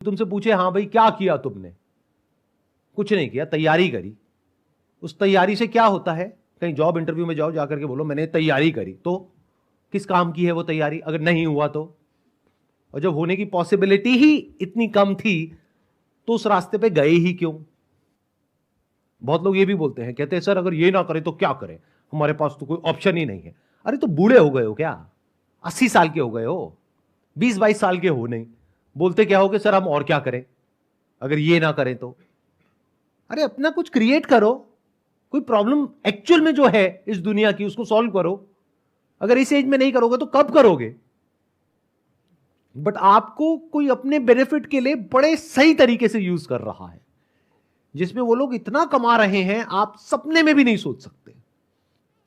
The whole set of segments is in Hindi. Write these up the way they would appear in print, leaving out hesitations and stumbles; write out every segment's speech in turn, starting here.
तुमसे पूछे हाँ भाई क्या किया तुमने, कुछ नहीं किया, तैयारी करी। उस तैयारी से क्या होता है? कहीं जॉब इंटरव्यू में जाओ, जाकर के बोलो मैंने तैयारी करी, तो किस काम की है वो तैयारी? अगर नहीं हुआ तो, और जब होने की पॉसिबिलिटी ही इतनी कम थी तो उस रास्ते पे गए ही क्यों? बहुत लोग ये भी बोलते हैं, कहते हैं सर अगर ये ना करें तो क्या करें, हमारे पास तो कोई ऑप्शन ही नहीं है। अरे तो बूढ़े हो गए हो क्या? 80 साल के हो गए हो, 20-22 साल के हो नहीं, बोलते क्या हो कि सर हम और क्या करें अगर ये ना करें तो? अरे अपना कुछ क्रिएट करो, कोई प्रॉब्लम एक्चुअल में जो है इस दुनिया की उसको सॉल्व करो। अगर इस एज में नहीं करोगे तो कब करोगे? बट आपको कोई अपने बेनिफिट के लिए बड़े सही तरीके से यूज कर रहा है, जिसमें वो लोग इतना कमा रहे हैं आप सपने में भी नहीं सोच सकते।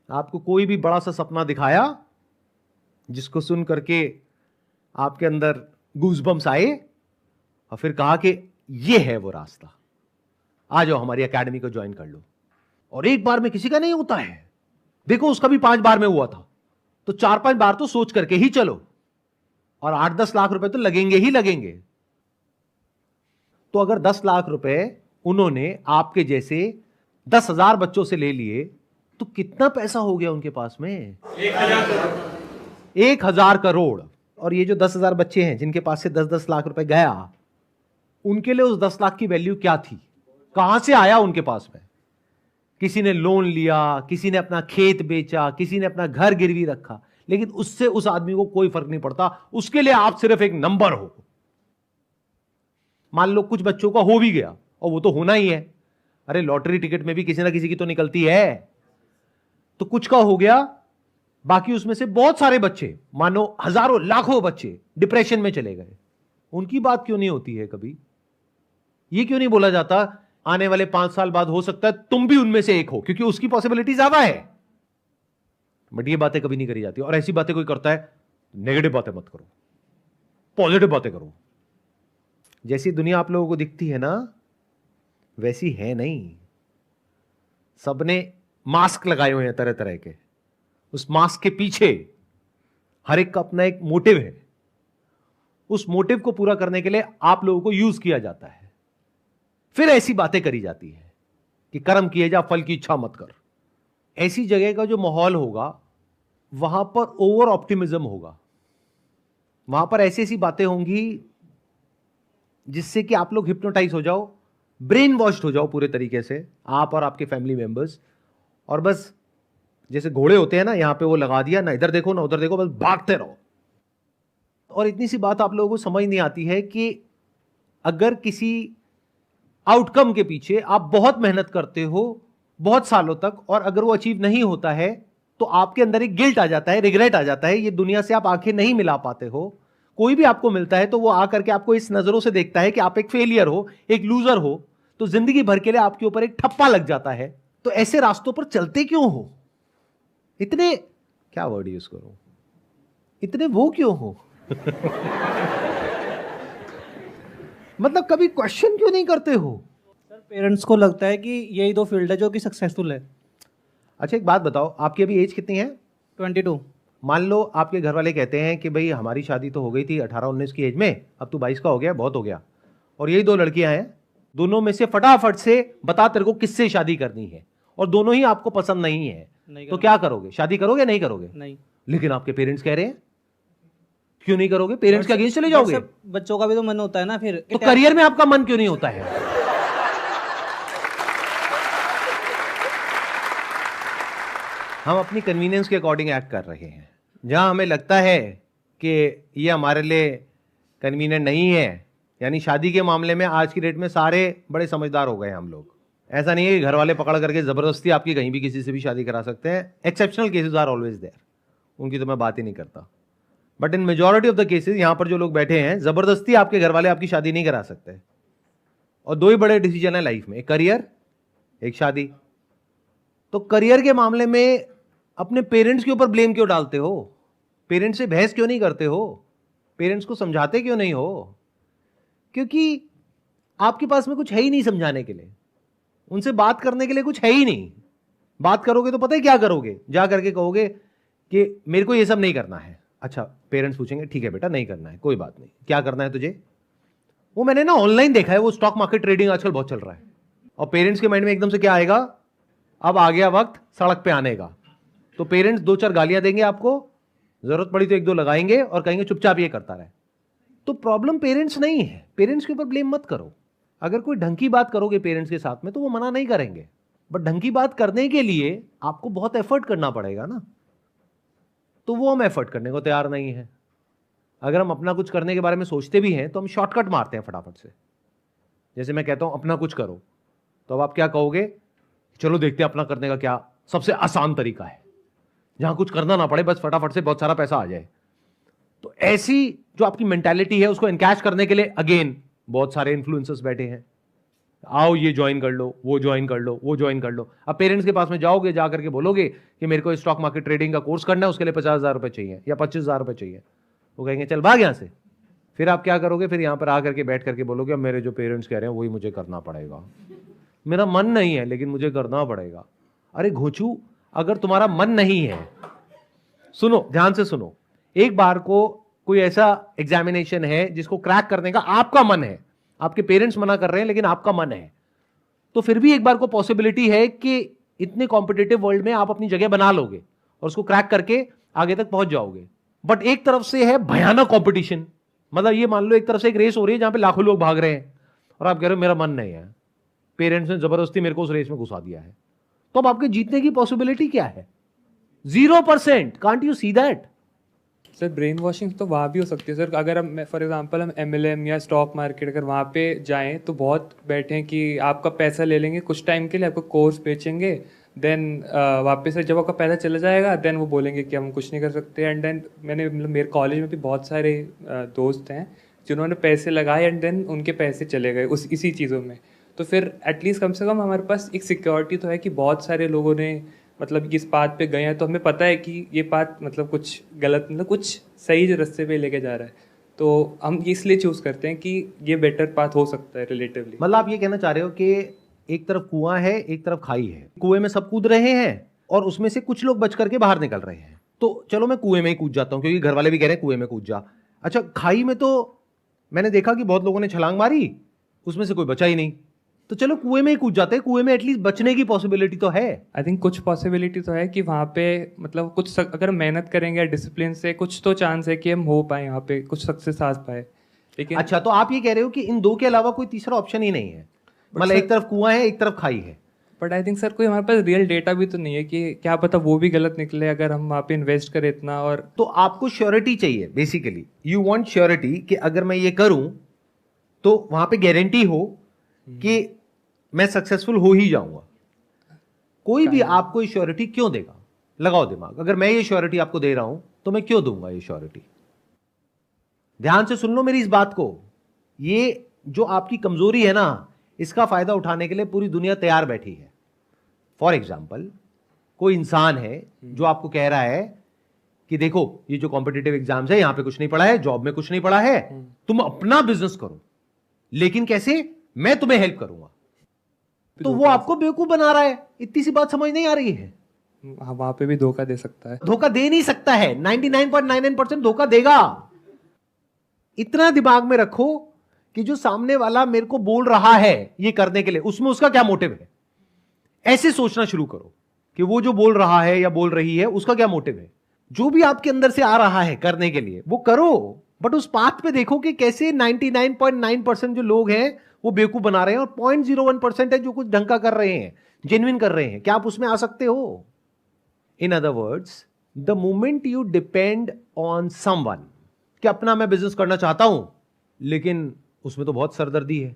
आपको कोई भी बड़ा सा सपना दिखाया जिसको सुन करके आपके अंदर गूज़बम्स आए और फिर कहा कि ये है वो रास्ता, आ जाओ हमारी एकेडमी को ज्वाइन कर लो। और एक बार में किसी का नहीं होता है, देखो उसका भी 5 बार में हुआ था, तो 4-5 बार तो सोच करके ही चलो, और 8-10 लाख रुपए तो लगेंगे ही लगेंगे। तो अगर 10 लाख रुपए उन्होंने आपके जैसे 10,000 बच्चों से ले लिए तो कितना पैसा हो गया उनके पास में? 1,000 करोड़। और ये जो 10,000 बच्चे हैं जिनके पास से 10-10 लाख रुपए गया, उनके लिए उस 10 लाख की वैल्यू क्या थी? कहां से आया उनके पास में? किसी ने लोन लिया, किसी ने अपना खेत बेचा, किसी ने अपना घर गिरवी रखा, लेकिन उससे उस आदमी को कोई फर्क नहीं पड़ता। उसके लिए आप सिर्फ एक नंबर हो। मान लो कुछ बच्चों का हो भी गया, और वो तो होना ही है, अरे लॉटरी टिकट में भी किसी ना किसी की तो निकलती है। तो कुछ का हो गया, बाकी उसमें से बहुत सारे बच्चे, मानो हजारों लाखों बच्चे डिप्रेशन में चले गए। उनकी बात क्यों नहीं होती है कभी? ये क्यों नहीं बोला जाता आने वाले 5 साल बाद हो सकता है तुम भी उनमें से एक हो, क्योंकि उसकी पॉसिबिलिटी ज्यादा है। बट ये बातें कभी नहीं करी जाती। और ऐसी बातें कोई करता है, नेगेटिव बातें मत करो, पॉजिटिव बातें करो। जैसी दुनिया आप लोगों को दिखती है ना, वैसी है नहीं। सबने मास्क लगाए हुए हैं तरह तरह के, उस मास्क के पीछे हर एक का अपना एक मोटिव है। उस मोटिव को पूरा करने के लिए आप लोगों को यूज किया जाता है। फिर ऐसी बातें करी जाती है कि कर्म किए जा फल की इच्छा मत कर। ऐसी जगह का जो माहौल होगा वहां पर ओवर ऑप्टिमिज्म होगा, वहां पर ऐसी ऐसी बातें होंगी जिससे कि आप लोग हिप्नोटाइज हो जाओ, ब्रेन वॉश्ड हो जाओ पूरे तरीके से, आप और आपके फैमिली मेंबर्स। और बस जैसे घोड़े होते हैं ना, यहां पे वो लगा दिया, ना इधर देखो ना उधर देखो, बस भागते रहो। और इतनी सी बात आप लोगों को समझ नहीं आती है कि अगर किसी आउटकम के पीछे आप बहुत मेहनत करते हो बहुत सालों तक, और अगर वो अचीव नहीं होता है तो आपके अंदर एक गिल्ट आ जाता है, रिग्रेट आ जाता है। ये दुनिया से आप आंखें नहीं मिला पाते हो। कोई भी आपको मिलता है तो वो आकर के आपको इस नजरों से देखता है कि आप एक फेलियर हो, एक लूजर हो, तो जिंदगी भर के लिए आपके ऊपर एक ठप्पा लग जाता है। तो ऐसे रास्तों पर चलते क्यों हो? इतने, क्या वर्ड यूज करूं, इतने वो क्यों हो? मतलब कभी क्वेश्चन क्यों नहीं करते हो? सर पेरेंट्स को लगता है कि यही दो फील्ड है जो कि सक्सेसफुल है। अच्छा एक बात बताओ, आपकी अभी एज कितनी है? 22। मान लो आपके घर वाले कहते हैं कि भाई हमारी शादी तो हो गई थी 18-19 की एज में, अब तू 22 का हो गया, बहुत हो गया, और यही 2 लड़कियां हैं, दोनों में से फटाफट से बता तेरे को किससे शादी करनी है, और दोनों ही आपको पसंद नहीं है, तो क्या करोगे? शादी करोगे नहीं करोगे? नहीं। लेकिन आपके पेरेंट्स कह रहे हैं, क्यों नहीं करोगे? पेरेंट्स के अगेंस्ट चले जाओगे? बच्चों का भी तो मन होता है ना फिर। तो करियर में आपका मन क्यों नहीं होता है? हम अपनी कन्वीनियंस के अकॉर्डिंग एक्ट कर रहे हैं। जहां हमें लगता है कि ये हमारे लिए कन्वीनियंट नहीं है, यानी शादी के मामले में आज की डेट में सारे बड़े समझदार हो गए हम लोग। ऐसा नहीं है कि घर वाले पकड़ करके जबरदस्ती आपकी कहीं भी किसी से भी शादी करा सकते हैं। Exceptional cases are always there, उनकी तो मैं बात ही नहीं करता। But in majority of the cases यहां पर जो लोग बैठे हैं, जबरदस्ती आपके घर वाले आपकी शादी नहीं करा सकते। और 2 ही बड़े डिसीजन है लाइफ में, एक करियर, एक शादी। तो करियर के मामले में अपने पेरेंट्स के ऊपर ब्लेम क्यों डालते हो? पेरेंट्स से बहस क्यों नहीं करते हो? पेरेंट्स को समझाते क्यों नहीं हो? क्योंकि आपके पास में कुछ है ही नहीं समझाने के लिए, उनसे बात करने के लिए कुछ है ही नहीं। बात करोगे तो पता है क्या करोगे? जा करके कहोगे कि मेरे को ये सब नहीं करना है। अच्छा, पेरेंट्स पूछेंगे ठीक है बेटा नहीं करना है, कोई बात नहीं, क्या करना है तुझे? वो मैंने ना ऑनलाइन देखा है, वो स्टॉक मार्केट ट्रेडिंग आजकल बहुत चल रहा है, और पेरेंट्स के माइंड में एकदम से क्या आएगा, अब आ गया वक्त सड़क पे आने का। तो पेरेंट्स 2-4 गालियां देंगे आपको, जरूरत पड़ी तो 1-2 लगाएंगे और कहेंगे चुपचाप ये करता रहे। तो प्रॉब्लम पेरेंट्स नहीं है, पेरेंट्स के ऊपर ब्लेम मत करो। अगर कोई ढंग की बात करोगे पेरेंट्स के साथ में तो वो मना नहीं करेंगे, बट ढंग की बात करने के लिए आपको बहुत एफर्ट करना पड़ेगा ना, तो वो हम एफर्ट करने को तैयार नहीं है। अगर हम अपना कुछ करने के बारे में सोचते भी हैं तो हम शॉर्टकट मारते हैं फटाफट से। जैसे मैं कहता हूं अपना कुछ करो, तो अब आप क्या कहोगे, चलो देखते हैं अपना करने का क्या सबसे आसान तरीका है, जहां कुछ करना ना पड़े, बस फटाफट से बहुत सारा पैसा आ जाए। तो ऐसी जो आपकी मेंटालिटी है उसको एनकैश करने के लिए अगेन बहुत सारे इन्फ्लुएंसर्स बैठे हैं, आओ ये ज्वाइन कर लो, वो ज्वाइन कर लो, वो ज्वाइन कर लो। अब पेरेंट्स के पास में जाओगे, जाकर के बोलोगे कि मेरे को स्टॉक मार्केट ट्रेडिंग का कोर्स करना है, उसके लिए 50,000 रुपए चाहिए या 25,000 रुपए चाहिए, वो कहेंगे चल भाग यहां से। फिर आप क्या करोगे, फिर यहां पर आकर के बैठ करके बोलोगे अब मेरे जो पेरेंट्स कह रहे हैं वही मुझे करना पड़ेगा, मेरा मन नहीं है लेकिन मुझे करना पड़ेगा। अरे घोचू, अगर तुम्हारा मन नहीं है, सुनो ध्यान से सुनो, एक बार को कोई ऐसा एग्जामिनेशन है जिसको क्रैक करने का आपका मन है, आपके पेरेंट्स मना कर रहे हैं लेकिन आपका मन है, तो फिर भी एक बार को पॉसिबिलिटी है कि इतने कॉम्पिटिटिव वर्ल्ड में आप अपनी जगह बना लोगे और उसको क्रैक करके आगे तक पहुंच जाओगे। बट एक तरफ से है भयानक कंपटीशन, मतलब ये मान लो एक तरफ से एक रेस हो रही है जहां पे लाखों लोग भाग रहे हैं और आप कह रहे हो मेरा मन नहीं है, पेरेंट्स ने जबरदस्ती मेरे को उस रेस में घुसा दिया है, तो अब आपके जीतने की पॉसिबिलिटी क्या है, 0%। Can't you see that? Sir brain washing तो वहाँ भी हो सकती है सर। अगर हम फॉर एग्जांपल हम MLM या स्टॉक मार्केट अगर वहाँ पे जाएं तो बहुत बैठे हैं कि आपका पैसा ले लेंगे कुछ टाइम के लिए, आपको कोर्स बेचेंगे, देन वापस से जब आपका पैसा चला जाएगा देन वो बोलेंगे कि हम कुछ नहीं कर सकते। एंड देन मैंने मतलब मेरे कॉलेज में भी बहुत सारे दोस्त हैं जिन्होंने पैसे लगाए एंड देन उनके पैसे चले गए इसी चीज़ों में। तो फिर एटलीस्ट कम से कम हमारे पास एक सिक्योरिटी तो है कि बहुत सारे लोगों ने मतलब इस बात पे गए हैं, तो हमें पता है कि ये बात मतलब कुछ गलत मतलब कुछ सही रास्ते पे लेके जा रहा है, तो हम इसलिए चूज करते हैं कि ये बेटर पाथ हो सकता है रिलेटिवली। मतलब आप ये कहना चाह रहे हो कि एक तरफ कुआं है एक तरफ खाई है, कुएं में सब कूद रहे हैं और उसमें से कुछ लोग बच करके बाहर निकल रहे हैं, तो चलो मैं कुएं में ही कूद जाता हूं क्योंकि घर वाले भी कह रहे हैं कुएं में कूद जा। अच्छा, खाई में तो मैंने देखा कि बहुत लोगों ने छलांग मारी, उसमें से कोई बचा ही नहीं, तो चलो कुएं में ही कूद जाते हैं, कुएं में एटलीस्ट बचने की पॉसिबिलिटी तो है। आई थिंक कुछ पॉसिबिलिटी तो है कि वहाँ पे मतलब कुछ अगर मेहनत करेंगे डिसिप्लिन से कुछ तो चांस है कि हम हो पाए यहाँ पे कुछ सक्सेस आ पाए। लेकिन अच्छा, तो आप ये कह रहे हो कि इन दो के अलावा कोई तीसरा ऑप्शन ही नहीं है, मतलब एक तरफ कुआं है एक तरफ खाई है। बट आई थिंक सर कोई हमारे पास रियल डेटा भी तो नहीं है कि क्या पता वो भी गलत निकले अगर हम वहाँ पे इन्वेस्ट करें इतना। और तो आपको श्योरिटी चाहिए, बेसिकली यू वांट श्योरिटी कि अगर मैं ये करूं तो वहां पे गारंटी हो कि मैं सक्सेसफुल हो ही जाऊंगा। कोई भी आपको श्योरिटी क्यों देगा, लगाओ दिमाग, अगर मैं ये श्योरिटी आपको दे रहा हूं तो मैं क्यों दूंगा ये श्योरिटी? ध्यान से सुन लो मेरी इस बात को, ये जो आपकी कमजोरी है ना, इसका फायदा उठाने के लिए पूरी दुनिया तैयार बैठी है। फॉर एग्जाम्पल, कोई इंसान है जो आपको कह रहा है कि देखो ये जो कॉम्पिटिटिव एग्जाम्स है यहां पे कुछ नहीं पढ़ा है, जॉब में कुछ नहीं पढ़ा है, तुम अपना बिजनेस करो, लेकिन कैसे, मैं तुम्हें हेल्प करूंगा। तो वो आपको बेवकूफ बना रहा है, इतनी सी बात समझ नहीं आ रही है। वहां पे भी धोखा दे सकता है, धोखा दे नहीं सकता है, 99.99% धोखा देगा। इतना दिमाग में रखो कि जो सामने वाला मेरे को बोल रहा है ये करने के लिए, उसमें उसका क्या मोटिव है। ऐसे सोचना शुरू करो कि वो जो बोल रहा है या बोल रही है उसका क्या मोटिव है। जो भी आपके अंदर से आ रहा है करने के लिए वो करो, बट उस पाथ पे देखो कि कैसे 99.9% जो लोग हैं वो बेवकूफ बना रहे हैं और 0.01% है जो कुछ ढंग का कर रहे हैं, जेन्युइन कर रहे हैं। क्या आप उसमें आ सकते हो? In other words, the moment you depend on someone कि अपना मैं बिजनेस करना चाहता हूं लेकिन उसमें तो बहुत सरदर्दी है,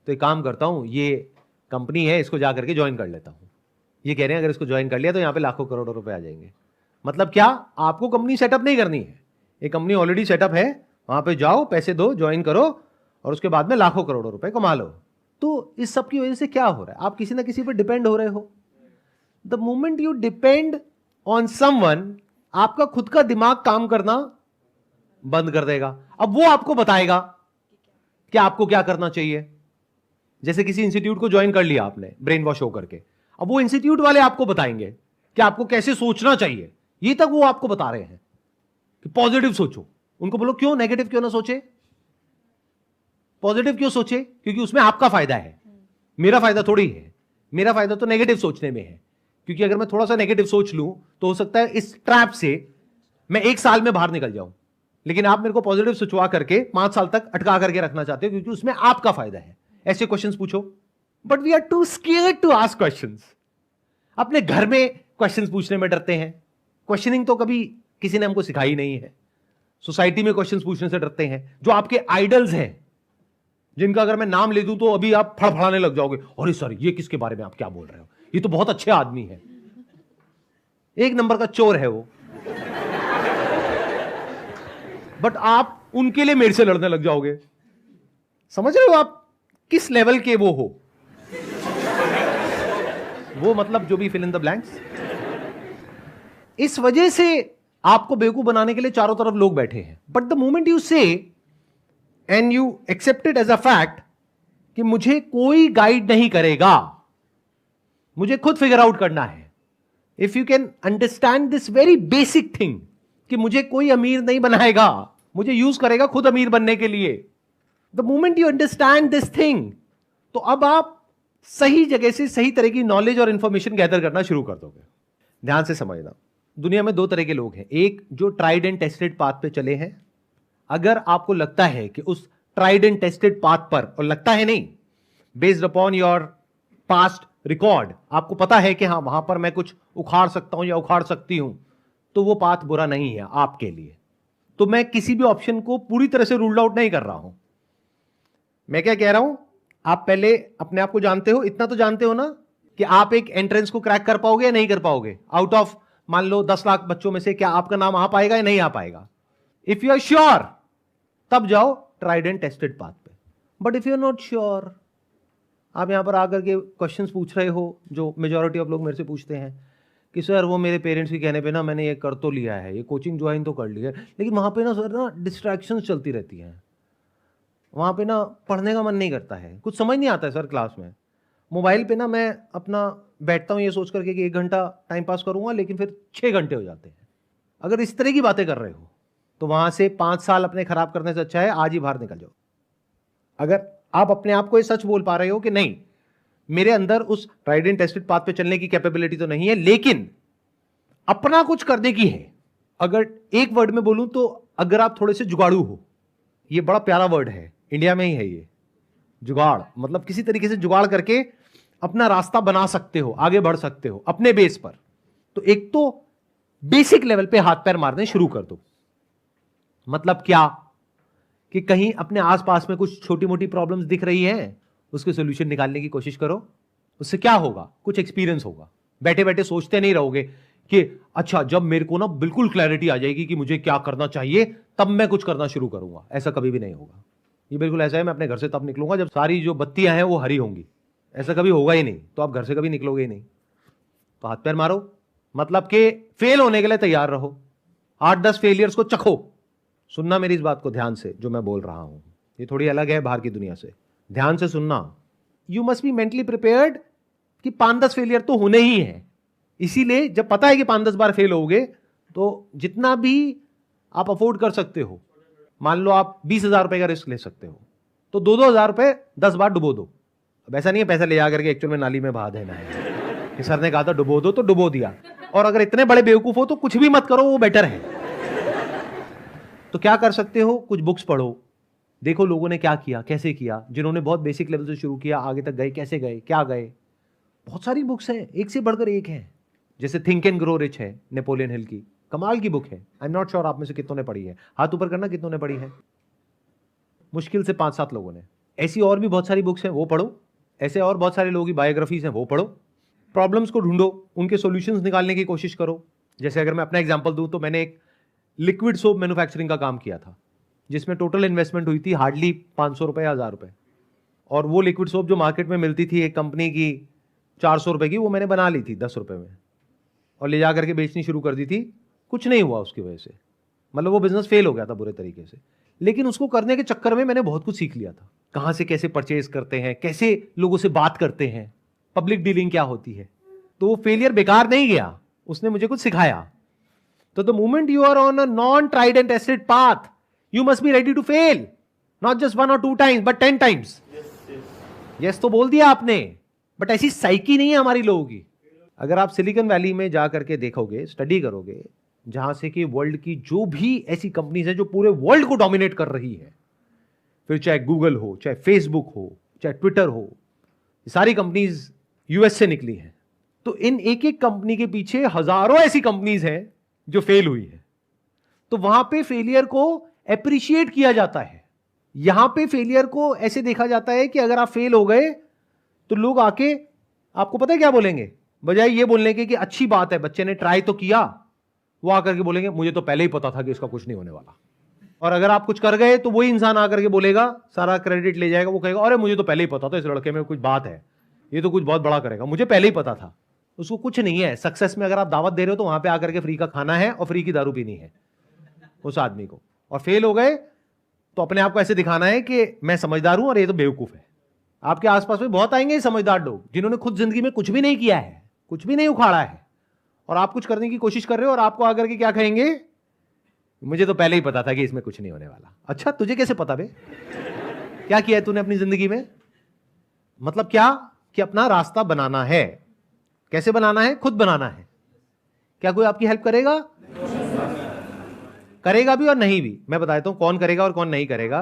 तो एक काम करता हूं, ये कंपनी है इसको जाकर के ज्वाइन कर लेता हूं। ये कह रहे हैं अगर इसको ज्वाइन कर लिया तो यहां पे लाखों करोड़ों रुपए आ जाएंगे। मतलब क्या, आपको कंपनी सेटअप नहीं करनी है, एक कंपनी ऑलरेडी सेटअप है, वहां पे जाओ, पैसे दो, ज्वाइन करो और उसके बाद में लाखों करोड़ों रुपए कमा लो। तो इस सब की वजह से क्या हो रहा है, आप किसी ना किसी पर डिपेंड हो रहे हो। The moment you depend on someone, आपका खुद का दिमाग काम करना बंद कर देगा। अब वो आपको बताएगा कि आपको क्या करना चाहिए। जैसे किसी इंस्टीट्यूट को ज्वाइन कर लिया आपने ब्रेन वॉश हो करके, अब वो इंस्टीट्यूट वाले आपको बताएंगे कि आपको कैसे सोचना चाहिए। ये तक वो आपको बता रहे हैं कि पॉजिटिव सोचो, उनको बोलो क्यों नेगेटिव क्यों ना सोचे। पॉजिटिव क्यों सोचे? क्योंकि उसमें आपका फायदा है, मेरा फायदा थोड़ी है। मेरा फायदा तो नेगेटिव सोचने में है, क्योंकि अगर मैं थोड़ा सा नेगेटिव सोच लूं तो हो सकता है इस ट्रैप से मैं 1 साल में बाहर निकल जाऊं। लेकिन आप मेरे को पॉजिटिव सोचवा करके 5 साल तक अटका करके रखना चाहते हो, क्योंकि उसमें आपका फायदा है। ऐसे क्वेश्चंस पूछो, but we are too scared to ask questions. अपने घर में क्वेश्चंस पूछने में डरते हैं। क्वेश्चनिंग तो कभी किसी ने हमको सिखाई नहीं है। सोसाइटी में क्वेश्चंस पूछने से डरते हैं। जो आपके आइडल्स हैं, जिनका अगर मैं नाम ले दूं तो अभी आप फड़फड़ाने लग जाओगे, अरे सर ये किसके बारे में आप क्या बोल रहे हो, ये तो बहुत अच्छे आदमी है, 1 नंबर का चोर है वो। बट आप उनके लिए मेरे से लड़ने लग जाओगे। समझ रहे हो आप किस लेवल के वो हो? वो मतलब जो भी फिल इन द ब्लैंक्स। इस वजह से आपको बेवकूफ बनाने के लिए चारों तरफ लोग बैठे हैं। But the moment you say and you accept it as a fact कि मुझे कोई गाइड नहीं करेगा, मुझे खुद फिगर आउट करना है। If you can understand this very basic thing कि मुझे कोई अमीर नहीं बनाएगा, मुझे यूज करेगा खुद अमीर बनने के लिए। The moment you understand this thing, तो अब आप सही जगह से सही तरह की नॉलेज और इंफॉर्मेशन गैदर करना शुरू कर दोगे। ध्यान से समझना, दुनिया में 2 तरह के लोग हैं। एक जो ट्राइड एंड टेस्टेड पाथ पे चले हैं। अगर आपको लगता है कि उस ट्राइड एंड टेस्टेड पाथ पर, और लगता है नहीं, based upon your past record, आपको पता है कि हाँ वहां पर मैं कुछ उखाड़ सकता हूं या उखाड़ सकती हूं, तो वो पाथ बुरा नहीं है आपके लिए। तो मैं किसी भी ऑप्शन को पूरी तरह से रूल्ड आउट नहीं कर रहा हूं। मैं क्या कह रहा हूं, आप पहले अपने आप को जानते हो, इतना तो जानते हो ना कि आप एक एंट्रेंस को क्रैक कर पाओगे या नहीं कर पाओगे। आउट ऑफ मान लो 10 लाख बच्चों में से क्या आपका नाम आ पाएगा या नहीं आ पाएगा? इफ यू आर श्योर, तब जाओ ट्राइड एंड टेस्टेड पाथ पे। But if you are not sure, आप यहां पर आकर के क्वेश्चंस पूछ रहे हो जो मेजॉरिटी ऑफ लोग मेरे से पूछते हैं कि सर वो मेरे पेरेंट्स के कहने पे ना मैंने ये कर तो लिया है, ये कोचिंग ज्वाइन तो कर लिया है, लेकिन वहां पे ना सर ना डिस्ट्रैक्शंस चलती रहती हैं, वहां पे ना पढ़ने का मन नहीं करता है, कुछ समझ नहीं आता है सर क्लास में। मोबाइल पे ना मैं अपना बैठता हूँ ये सोच करके कि 1 घंटा टाइम पास करूंगा, लेकिन फिर 6 घंटे हो जाते हैं। अगर इस तरह की बातें कर रहे हो तो वहां से 5 साल अपने खराब करने से अच्छा है आज ही बाहर निकल जाओ। अगर आप अपने आप को ये सच बोल पा रहे हो कि नहीं मेरे अंदर उस ट्राइड एंड टेस्टेड पाथ पे चलने की कैपेबिलिटी तो नहीं है, लेकिन अपना कुछ करने की है। अगर एक वर्ड में बोलूं तो अगर आप थोड़े से जुगाड़ू हो, ये बड़ा प्यारा वर्ड है, इंडिया में ही है ये, जुगाड़। मतलब किसी तरीके से जुगाड़ करके अपना रास्ता बना सकते हो, आगे बढ़ सकते हो अपने बेस पर। तो एक तो बेसिक लेवल पे हाथ पैर मारने शुरू कर दो। मतलब क्या कि कहीं अपने आसपास में कुछ छोटी मोटी प्रॉब्लम्स दिख रही हैं, उसके सॉल्यूशन निकालने की कोशिश करो। उससे क्या होगा, कुछ एक्सपीरियंस होगा। बैठे बैठे सोचते नहीं रहोगे कि अच्छा जब मेरे को ना बिल्कुल क्लैरिटी आ जाएगी कि मुझे क्या करना चाहिए तब मैं कुछ करना शुरू करूंगा। ऐसा कभी भी नहीं होगा। ये बिल्कुल ऐसा है, मैं अपने घर से तब निकलूंगा जब सारी जो बत्तियां हैं वो हरी होंगी। ऐसा कभी होगा ही नहीं, तो आप घर से कभी निकलोगे ही नहीं। तो हाथ पैर मारो, मतलब कि फेल होने के लिए तैयार रहो। 8-10 फेलियर्स को चखो। सुनना मेरी इस बात को ध्यान से, जो मैं बोल रहा हूं ये थोड़ी अलग है बाहर की दुनिया से। ध्यान से सुनना। You must be mentally prepared कि 5-10 फेलियर तो होने ही है। इसीलिए जब पता है कि 5-10 बार फेल होगे तो जितना भी आप अफोर्ड कर सकते हो, मान लो आप 20,000 रुपए का रिस्क ले सकते हो, तो 2-2 हजार रुपए 10 बार डुबो दो। अब ऐसा नहीं है पैसा ले जाकर के एक्चुअल में नाली में बहा देना है कि सर ने कहा था डुबो दो तो डुबो दिया। और अगर इतने बड़े बेवकूफ हो तो कुछ भी मत करो, वो बेटर है। तो क्या कर सकते हो, कुछ बुक्स पढ़ो, देखो लोगों ने क्या किया, कैसे किया, जिन्होंने बहुत बेसिक लेवल से शुरू किया आगे तक गए, कैसे गए, क्या गए। बहुत सारी बुक्स हैं, एक से बढ़कर एक है। जैसे थिंक एंड ग्रो रिच है, नेपोलियन हिल की, कमाल की बुक है। आई एम नॉट श्योर आप में से कितनों ने पढ़ी है, हाथ ऊपर करना कितनों ने पढ़ी है। मुश्किल से 5-7 लोगों ने। ऐसी और भी बहुत सारी बुक्स हैं, वो पढ़ो। ऐसे और बहुत सारे लोगों की बायोग्राफीज हैं, वो पढ़ो। प्रॉब्लम्स को ढूंढो, उनके सॉल्यूशंस निकालने की कोशिश करो। जैसे अगर मैं अपना एग्जांपल दूं तो मैंने एक लिक्विड सोप मैन्युफैक्चरिंग का काम किया था, जिसमें टोटल इन्वेस्टमेंट हुई थी हार्डली 500 रुपए या 1000 रुपए। और वो लिक्विड सोप जो मार्केट में मिलती थी एक कंपनी की 400 रुपए की, वो मैंने बना ली थी 10 रुपए में और ले जा करके बेचनी शुरू कर दी थी। कुछ नहीं हुआ उसकी वजह से, मतलब वो बिजनेस फेल हो गया था बुरे तरीके से। लेकिन उसको करने के चक्कर में मैंने बहुत कुछ सीख लिया था। कहां से कैसे परचेज करते हैं, कैसे लोगों से बात करते हैं, पब्लिक डीलिंग क्या होती है। तो वो फेलियर बेकार नहीं गया, उसने मुझे कुछ सिखाया। तो the moment you are on a non tried and tested path, you must be ready to fail. Not just 1 और 2 टाइम्स बट 10 टाइम्स। यस तो बोल दिया आपने, बट ऐसी साइकी नहीं है हमारी लोगों की। अगर आप सिलिकॉन वैली में जा करके देखोगे, स्टडी करोगे, जहां से कि वर्ल्ड की जो भी ऐसी कंपनीज है जो पूरे वर्ल्ड को डोमिनेट कर रही है, फिर चाहे गूगल हो, चाहे फेसबुक हो, चाहे ट्विटर हो, ये सारी कंपनीज यूएस से निकली हैं। तो इन एक एक कंपनी के पीछे हजारों ऐसी कंपनीज हैं जो फेल हुई है। तो वहां पे फेलियर को एप्रिशिएट किया जाता है। यहां पे फेलियर को ऐसे देखा जाता है कि अगर आप फेल हो गए तो लोग आके आपको पता है क्या बोलेंगे, बजाय ये बोलने के कि अच्छी बात है बच्चे ने ट्राई तो किया, वो आकर के बोलेंगे मुझे तो पहले ही पता था कि इसका कुछ नहीं होने वाला। और अगर आप कुछ कर गए तो वही इंसान आकर के बोलेगा, सारा क्रेडिट ले जाएगा, वो कहेगा अरे मुझे तो पहले ही पता था इस लड़के में कुछ बात है, ये तो कुछ बहुत बड़ा करेगा, मुझे पहले ही पता था। उसको कुछ नहीं है। सक्सेस में अगर आप दावत दे रहे हो तो वहां पे आकर के फ्री का खाना है और फ्री की दारू पीनी है उस आदमी को। और फेल हो गए तो अपने आप को ऐसे दिखाना है कि मैं समझदार हूं और ये तो बेवकूफ है। आपके आसपास में बहुत आएंगे समझदार लोग जिन्होंने खुद जिंदगी में कुछ भी नहीं किया है, कुछ भी नहीं उखाड़ा है, और आप कुछ करने की कोशिश कर रहे हो और आपको आकर के क्या कहेंगे, मुझे तो पहले ही पता था कि इसमें कुछ नहीं होने वाला। अच्छा तुझे कैसे पता बे? क्या किया है तूने अपनी जिंदगी में? मतलब क्या कि अपना रास्ता बनाना है। कैसे बनाना है? खुद बनाना है। क्या कोई आपकी हेल्प करेगा? करेगा भी और नहीं भी। मैं बताता हूं कौन करेगा और कौन नहीं करेगा।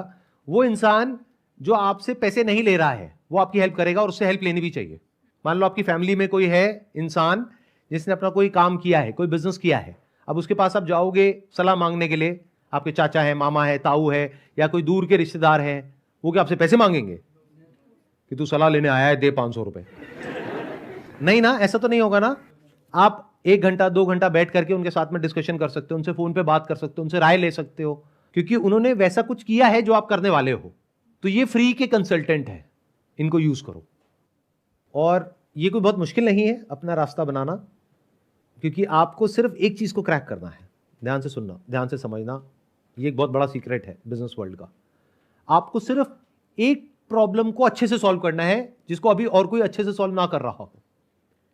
वो इंसान जो आपसे पैसे नहीं ले रहा है वो आपकी हेल्प करेगा और उससे हेल्प लेनी भी चाहिए। मान लो आपकी फैमिली में कोई है इंसान जिसने अपना कोई काम किया है, कोई बिजनेस किया है, अब उसके पास आप जाओगे सलाह मांगने के लिए, आपके चाचा है, मामा है, ताऊ है, या कोई दूर के रिश्तेदार हैं, वो क्या आपसे पैसे मांगेंगे कि तू सलाह लेने आया है दे 500 रुपए? नहीं ना, ऐसा तो नहीं होगा ना। आप 1 घंटा 2 घंटा बैठ करके उनके साथ में डिस्कशन कर सकते हो, उनसे फोन पे बात कर सकते हो, उनसे राय ले सकते हो, क्योंकि उन्होंने वैसा कुछ किया है जो आप करने वाले हो। तो ये फ्री के कंसल्टेंट है, इनको यूज करो। और ये कोई बहुत मुश्किल नहीं है अपना रास्ता बनाना, क्योंकि आपको सिर्फ एक चीज को क्रैक करना है। ध्यान से सुनना, ध्यान से समझना, ये एक बहुत बड़ा सीक्रेट है बिजनेस वर्ल्ड का। आपको सिर्फ एक प्रॉब्लम को अच्छे से सॉल्व करना है जिसको अभी और कोई अच्छे से सॉल्व ना कर रहा हो।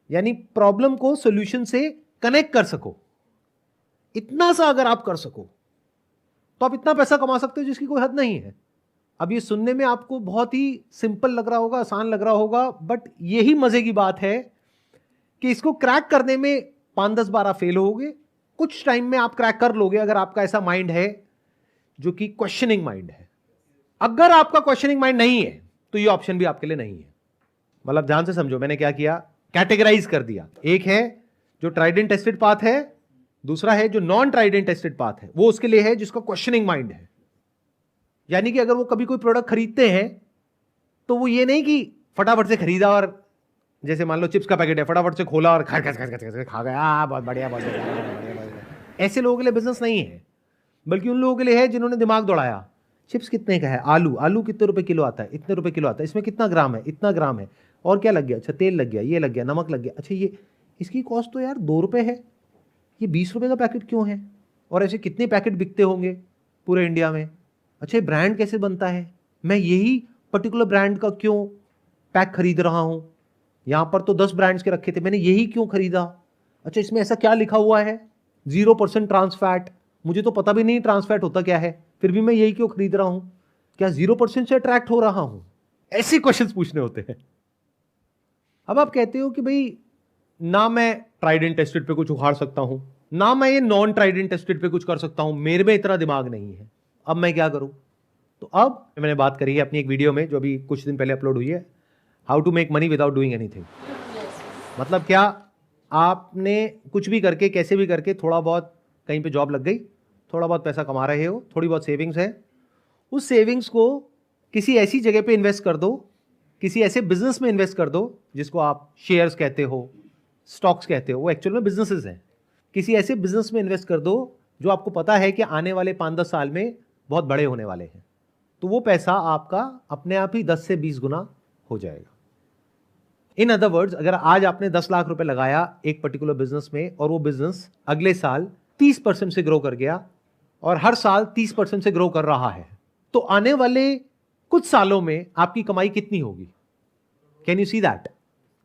यानी प्रॉब्लम को सॉल्यूशन से कनेक्ट कर सको। इतना सा अगर आप कर सको तो आप इतना पैसा कमा सकते हो जिसकी कोई हद नहीं है। अब ये सुनने में आपको बहुत ही सिंपल लग रहा होगा, आसान लग रहा होगा, बट यही मजे की बात है कि इसको क्रैक करने में 5, 10, 12 फेल होगे, कुछ टाइम में आप क्रैक कर लोगे अगर आपका ऐसा माइंड है जो कि क्वेश्चनिंग माइंड है। अगर आपका क्वेश्चनिंग माइंड नहीं है तो ये ऑप्शन भी आपके लिए नहीं है। मतलब ध्यान से समझो, मैंने क्या किया, कैटेगराइज कर दिया। एक है जो ट्राइड एंड टेस्टेड पाथ है, दूसरा है जो non tried and tested path है, वो उसके लिए है जिसका क्वेश्चनिंग माइंड है। यानी कि अगर वो कभी कोई प्रोडक्ट खरीदते हैं तो वो ये नहीं कि फटाफट से खरीदा और जैसे मान लो चिप्स का पैकेट है, फटाफट से खोला और खा गया, बहुत बढ़िया, बहुत बढ़िया। ऐसे लोगों के लिए बिजनेस नहीं है, बल्कि उन लोगों के लिए है जिन्होंने दिमाग दौड़ाया। चिप्स कितने का है? आलू कितने रुपए किलो आता है? इतने रुपए किलो आता है। इसमें कितना ग्राम है? इतना ग्राम है। और क्या लग गया? अच्छा तेल लग गया, ये लग गया, नमक लग गया। अच्छा ये इसकी कॉस्ट तो यार 2 रुपए है, ये 20 रुपए का पैकेट क्यों है? और ऐसे कितने पैकेट बिकते होंगे पूरे इंडिया में? अच्छा ये ब्रांड कैसे बनता है? मैं यही पर्टिकुलर ब्रांड का क्यों पैक खरीद रहा हूं? यहां पर तो 10 ब्रांड्स के रखे थे, मैंने यही क्यों खरीदा? अच्छा इसमें ऐसा क्या लिखा हुआ है? 0% ट्रांस फैट। मुझे तो पता भी नहीं ट्रांस फैट होता क्या है, फिर भी मैं यही क्यों खरीद रहा हूं? क्या 0% से अट्रैक्ट हो रहा हूं? ऐसे क्वेश्चंस पूछने होते हैं। अब आप कहते हो कि भाई ना मैं ट्राइड एंड टेस्टेड पे कुछ उखाड़ सकता हूं, ना मैं ये नॉन ट्राइड एंड टेस्टेड पे कुछ कर सकता हूं, मेरे में इतना दिमाग नहीं है, अब मैं क्या करूं? तो अब मैंने बात करी है अपनी एक वीडियो में जो अभी कुछ दिन पहले अपलोड हुई है, how to make money without doing anything. मतलब क्या, आपने कुछ भी करके, कैसे भी करके, थोड़ा बहुत कहीं पे जॉब लग गई, थोड़ा बहुत पैसा कमा रहे हो, थोड़ी बहुत सेविंग्स है, उस सेविंग्स को किसी ऐसी जगह पे इन्वेस्ट कर दो, किसी ऐसे बिजनेस में इन्वेस्ट कर दो जिसको आप शेयर्स कहते हो, स्टॉक्स कहते हो, वो एक्चुअल में बिजनेसेस हैं। किसी ऐसे बिजनेस में इन्वेस्ट कर दो जो आपको पता है कि आने वाले 5-10 साल में बहुत बड़े होने वाले हैं, तो वो पैसा आपका अपने आप ही 10 से 20 गुना हो जाएगा। इन अदर वर्ड्स, अगर आज आपने 10 लाख रुपए लगाया एक पर्टिकुलर बिजनेस में और वो बिजनेस अगले साल 30% से ग्रो कर गया और हर साल 30% से ग्रो कर रहा है, तो आने वाले कुछ सालों में आपकी कमाई कितनी होगी? Can you see that?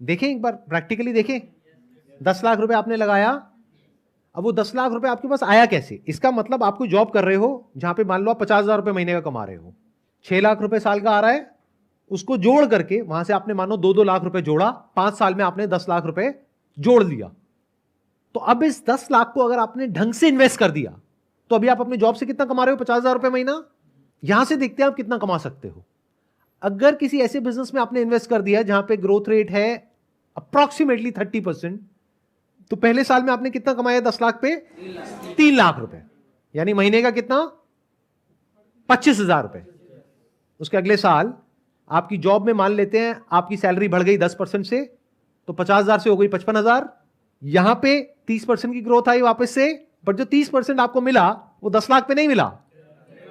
देखें एक बार, प्रैक्टिकली देखें। 10 लाख रुपए आपने लगाया, अब वो 10 लाख रुपए आपके पास आया कैसे? इसका मतलब आप कोई जॉब कर रहे हो जहां पे मान लो आप 50,000 रुपए महीने का कमा रहे हो, 6 लाख रुपए साल का आ रहा है, उसको जोड़ करके वहां से आपने मानो 2-2 लाख रुपए जोड़ा, 5 साल में आपने 10 लाख रुपए जोड़ लिया। तो अब इस 10 लाख को अगर आपने ढंग से इन्वेस्ट कर दिया तो अभी आप अपने जॉब से कितना कमा रहे हो? 50,000 रुपए महीना। यहां से देखते हैं आप कितना कमा सकते हो। अगर किसी ऐसे बिजनेस में आपने इन्वेस्ट कर दिया जहां पे ग्रोथ रेट है अप्रोक्सीमेटली 30%, तो पहले साल में आपने कितना कमाया 10 लाख पे? 3 लाख रुपए, यानी महीने का कितना? 25,000 रुपए। उसके अगले साल आपकी जॉब में मान लेते हैं आपकी सैलरी बढ़ गई 10% से, तो 50,000 से हो गई 55,000। यहां पे 30% की ग्रोथ आई वापस से, बट जो 30% आपको मिला वो 10 लाख पे नहीं मिला,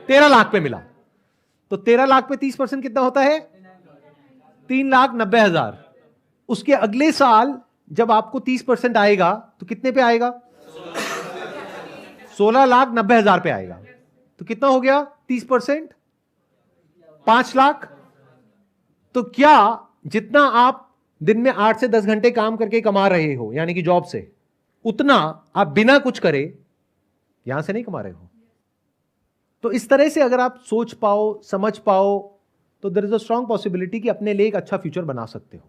13 लाख पे मिला। तो 13 लाख पे 30% कितना होता है? 3,90,000। उसके अगले साल जब आपको 30% आएगा तो कितने पे आएगा? 16,90,000 पे आएगा। तो कितना हो गया 30%? 5 लाख। तो क्या जितना आप दिन में 8 से 10 घंटे काम करके कमा रहे हो यानी कि जॉब से, उतना आप बिना कुछ करे यहां से नहीं कमा रहे हो? तो इस तरह से अगर आप सोच पाओ, समझ पाओ, तो there is a strong possibility कि अपने लिए एक अच्छा फ्यूचर बना सकते हो।